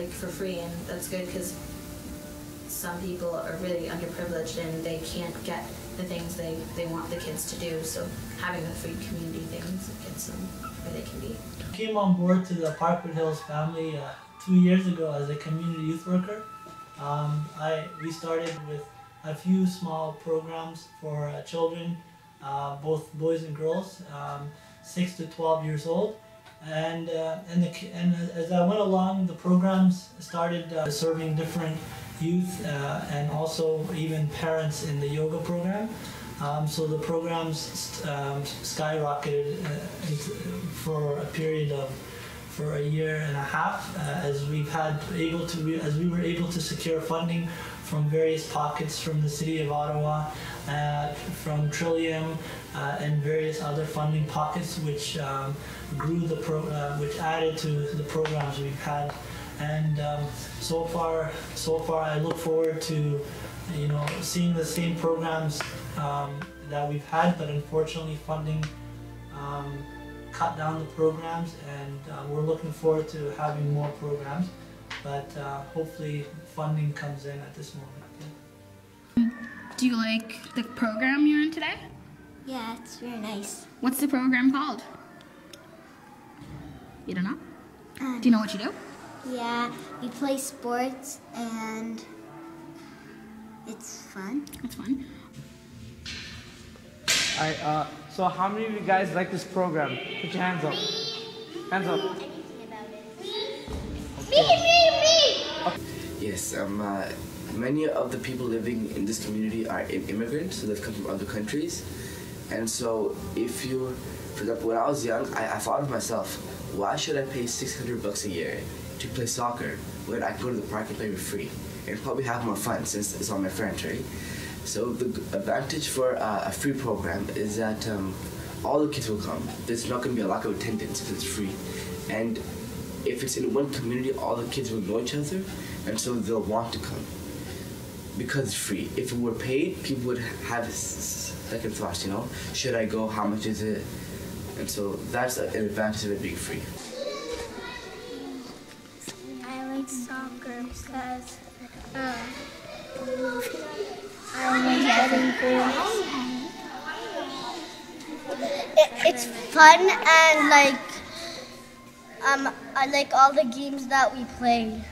like for free, and that's good because some people are really underprivileged and they can't get the things they want the kids to do. So having the free community things gets them where they can be. I came on board to the Parkwood Hills family 2 years ago as a community youth worker. We started with a few small programs for children, both boys and girls, 6 to 12 years old. And as I went along, the programs started serving different youth and also even parents in the yoga program. So the programs skyrocketed for a period of a year and a half as we were able to secure funding from various pockets from the city of Ottawa, from Trillium, and various other funding pockets, which grew which added to the programs we've had. And so far I look forward to seeing the same programs that we've had, but unfortunately funding cut down the programs, and we're looking forward to having more programs, but hopefully funding comes in at this moment. Yeah. Do you like the program you're in today? Yeah, it's very nice. What's the program called? You don't know? Do you know what you do? Yeah, we play sports and it's fun. It's fun. Alright, so how many of you guys like this program? Put your hands up. Hands up. Yes, many of the people living in this community are immigrants, so they've come from other countries. And so for example, when I was young, I thought of myself, why should I pay $600 a year to play soccer when I can go to the park and play for free and probably have more fun since it's all my friends, right? So the advantage for a free program is that all the kids will come. There's not going to be a lack of attendance because it's free. And if it's in one community, all the kids will know each other, and so they'll want to come because it's free. If it were paid, people would have second thoughts, should I go, how much is it? And so that's an advantage of it being free. I like soccer because I like getting goals. It's fun, and I like all the games that we play.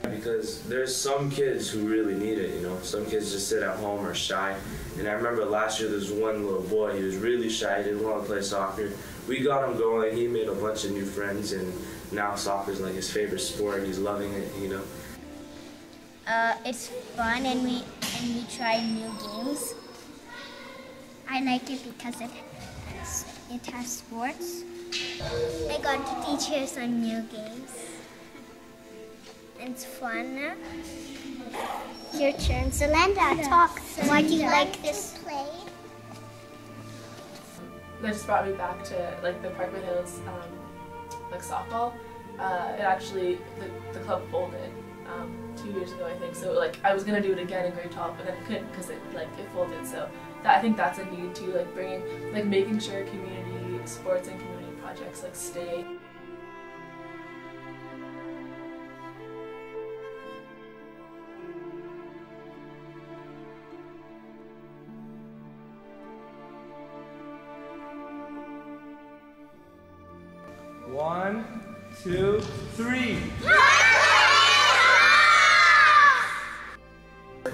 Because there's some kids who really need it, Some kids just sit at home or shy. And I remember last year there was one little boy, he was really shy, he didn't want to play soccer. We got him going, he made a bunch of new friends, and now soccer's like his favorite sport, he's loving it, It's fun, and we try new games. I like it because it has sports. I got to teach her some new games. It's fun. Your turn, Zelenda. Talk. Why do you like this play? That just brought me back to the Parkwood Hills softball. It actually the club folded 2 years ago, I think. So I was gonna do it again in grade 12, but then I couldn't because it folded. So I think that's a need too, bringing making sure community sports and community projects stay. One, two, three.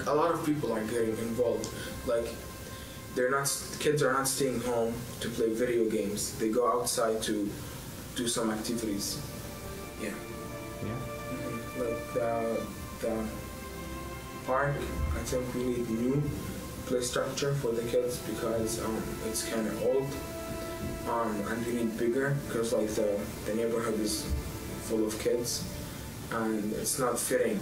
A lot of people are getting involved. Kids are not staying home to play video games. They go outside to do some activities. Yeah. The park, I think we need new play structure for the kids because it's kind of old. And we need bigger because the neighborhood is full of kids and it's not fitting.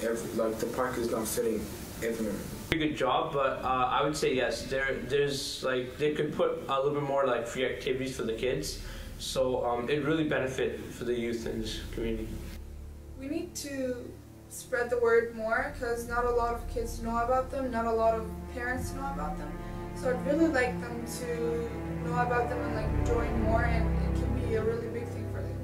The park is not fitting everywhere. Pretty good job, but I would say yes. They could put a little bit more free activities for the kids, so it really benefit for the youth in this community. We need to spread the word more because not a lot of kids know about them, not a lot of parents know about them. So I'd really like them to know about them and join more, and it can be a really big thing for them.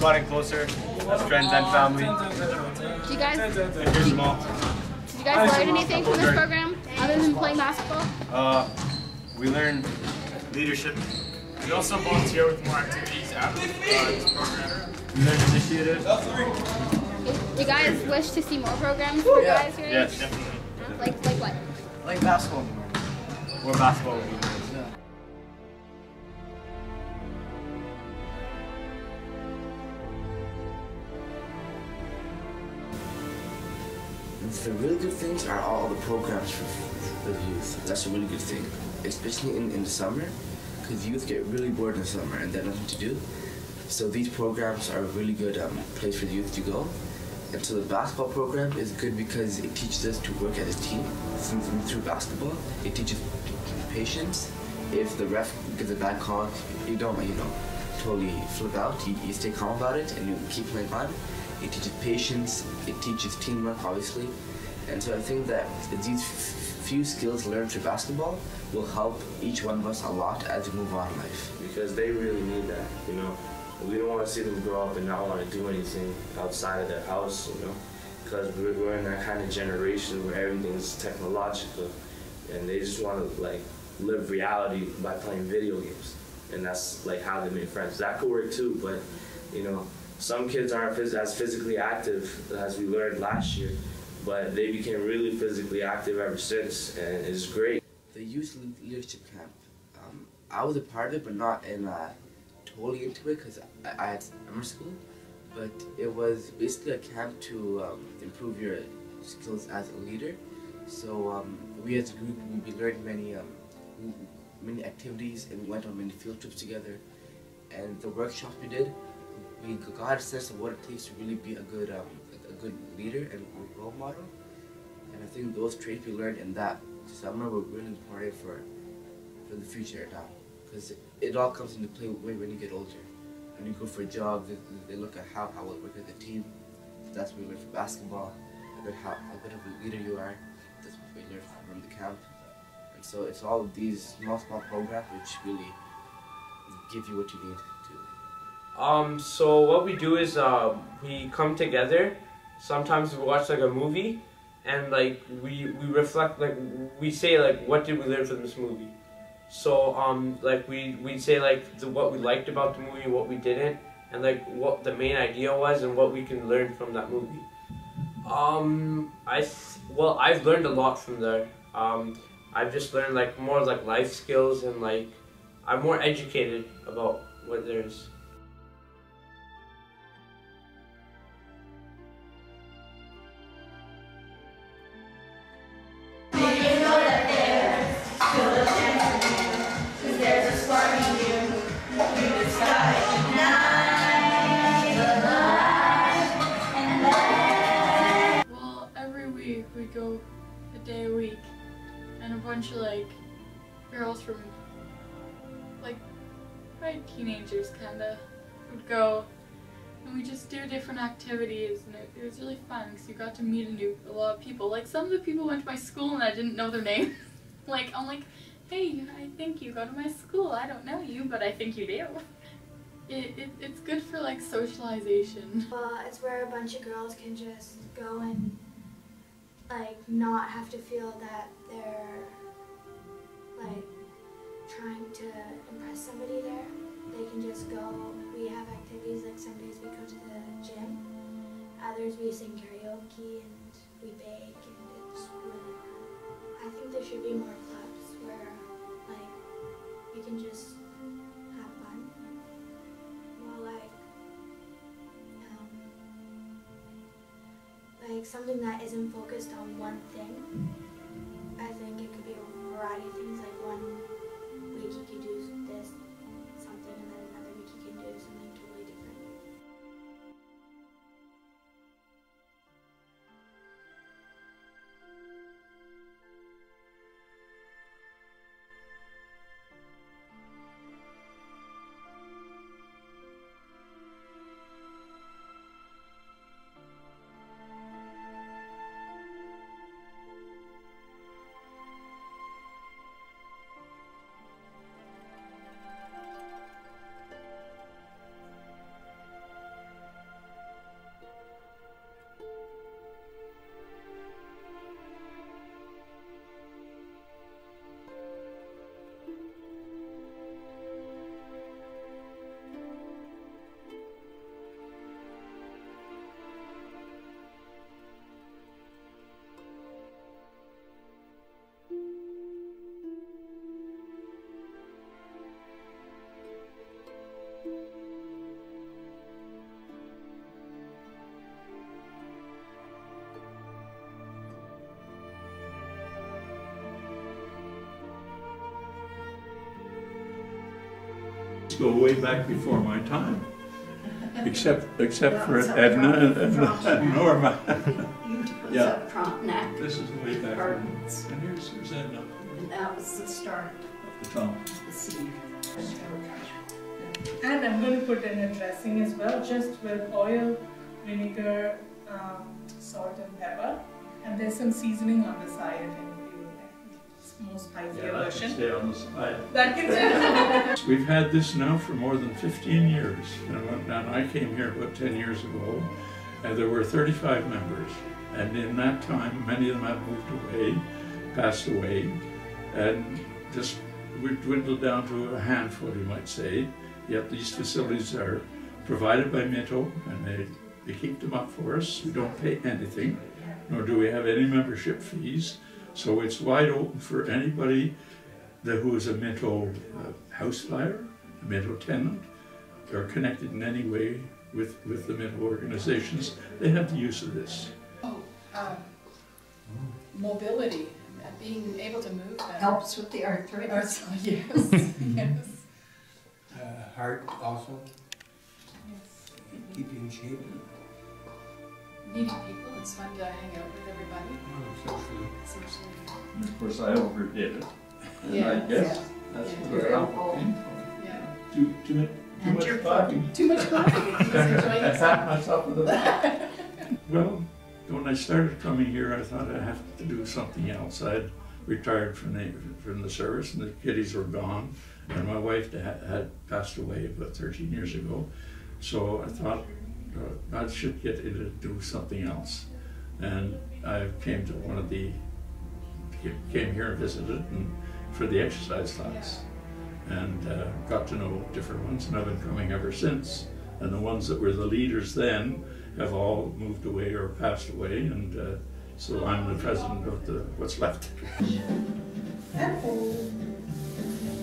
gotten closer as friends and family. Do you guys, Like you're small. did you guys learn anything from this program other than playing basketball? We learned leadership. We also volunteer with more activities after this program. We learned initiative. Do you guys wish to see more programs for guys your age? Yes, definitely. Like what? Like basketball. More basketball. The really good things are all the programs for the youth. That's a really good thing, especially in the summer, because youth get really bored in the summer and they have nothing to do. So these programs are a really good place for the youth to go. And so the basketball program is good because it teaches us to work as a team through basketball. It teaches patience. If the ref gives a bad call, you don't totally flip out. You stay calm about it and you keep playing on. It teaches patience. It teaches teamwork, obviously. And so I think that these few skills learned through basketball will help each one of us a lot as we move on in life. Because they really need that, We don't want to see them grow up and not want to do anything outside of their house, Because we're in that kind of generation where everything's technological and they just want to, live reality by playing video games. And that's, how they make friends. That could work too, but, some kids aren't as physically active as we learned last year, but they became really physically active ever since, and it's great. The youth leadership camp, I was a part of it, but not totally into it because I had summer school. But it was basically a camp to improve your skills as a leader. So we as a group, we learned many activities and we went on many field trips together. And the workshops we did, we got a sense of what it takes to really be a good leader and role model. And I think those traits we learned in that summer were really important for the future now. Because it all comes into play when you get older. When you go for a job, they look at how well you work as a team. That's what we learned from basketball. Look at how good of a leader you are. That's what we learned from the camp. And so it's all of these small programs which really give you what you need to. So what we do is we come together. Sometimes we watch a movie, and we reflect, we say what did we learn from this movie. So we say what we liked about the movie, what we didn't, and what the main idea was, and what we can learn from that movie. I've learned a lot from there. I've just learned more life skills, and I'm more educated about what there is. We go a day a week, and a bunch of girls from probably teenagers kinda would go, and we just do different activities, and it was really fun because you got to meet a lot of people. Some of the people went to my school and I didn't know their names. I'm like, hey, I think you go to my school. I don't know you, but I think you do. It's good for socialization. It's where a bunch of girls can just go and not have to feel that they're trying to impress somebody there. They can just go. We have activities some days we go to the gym, others we sing karaoke and we bake, and it's really fun. I think there should be more clubs where you can just have fun. Something that isn't focused on one thing. I think it could be a variety of things. One week you could do this, something, and then another week you can do something totally different. go way back before my time. Except for Edna and Norma. Yeah. This is way back. And here's Edna. And that was the start The top. of the seed. And I'm going to put in a dressing as well, just with oil, vinegar, salt and pepper. And there's some seasoning on the side, I think, if you like. More spicier That version. can stay on the side. That can stay. We've had this now for more than 15 years. And I came here about 10 years ago, and there were 35 members. And in that time, many of them have moved away, passed away, and just we're dwindled down to a handful, you might say. Yet these facilities are provided by Minto, and they keep them up for us. We don't pay anything, nor do we have any membership fees. So it's wide open for anybody who is a Minto house buyer, a Minto tenant, or connected in any way with the Minto organizations. They have the use of this. Mobility, being able to move. Helps with the arthritis. Yes, yes. Heart also. Yes. Keep you in shape. Meeting people, it's fun to hang out with everybody. Socially. And of course, I overdid it. And Yeah. I guess that's where I'm Yeah. Too much coffee. Too much coffee. I pat myself in the back. Well, when I started coming here, I thought I have to do something else. I'd retired from the service, and the kiddies were gone, and my wife had passed away about 13 years ago. So I thought I should get into do something else, and I came here and visited and for the exercise class, and got to know different ones, and I've been coming ever since. And the ones that were the leaders then have all moved away or passed away, and so I'm the president of what's left. And hold.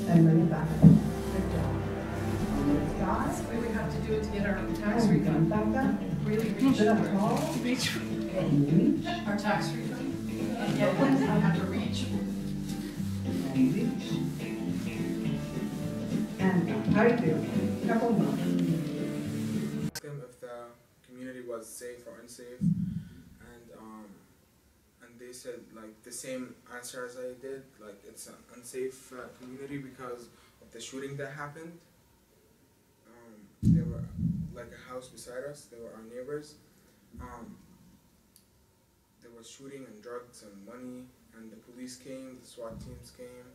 And bring it back. Good job. That's the way we have to do it to get our tax refund. Back up. Really reach Reach. our tax refund. And get it, we have to reach. And reach. And how do you feel? Couple more. If the community was safe or unsafe, and they said like the same answer as I did, like it's an unsafe community because of the shooting that happened. They were like a house beside us. They were our neighbors. There was shooting and drugs and money, and the police came, the SWAT teams came.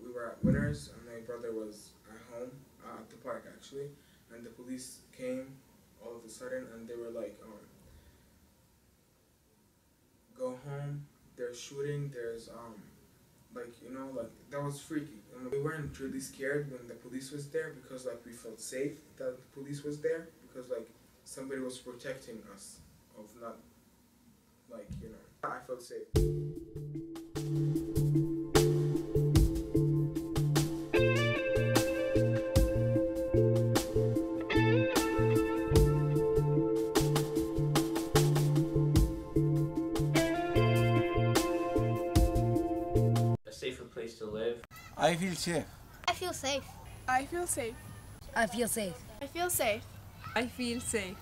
We were at Winners, and my brother was at home, at the park actually, and the police came all of a sudden, and they were like, go home, there's shooting, there's like, you know, like that was freaky. And we weren't really scared when the police was there, because like we felt safe that the police was there, because like somebody was protecting us of not, like, you know, I felt safe. To live. I feel safe. I feel safe. I feel safe. I feel safe. I feel safe. I feel safe.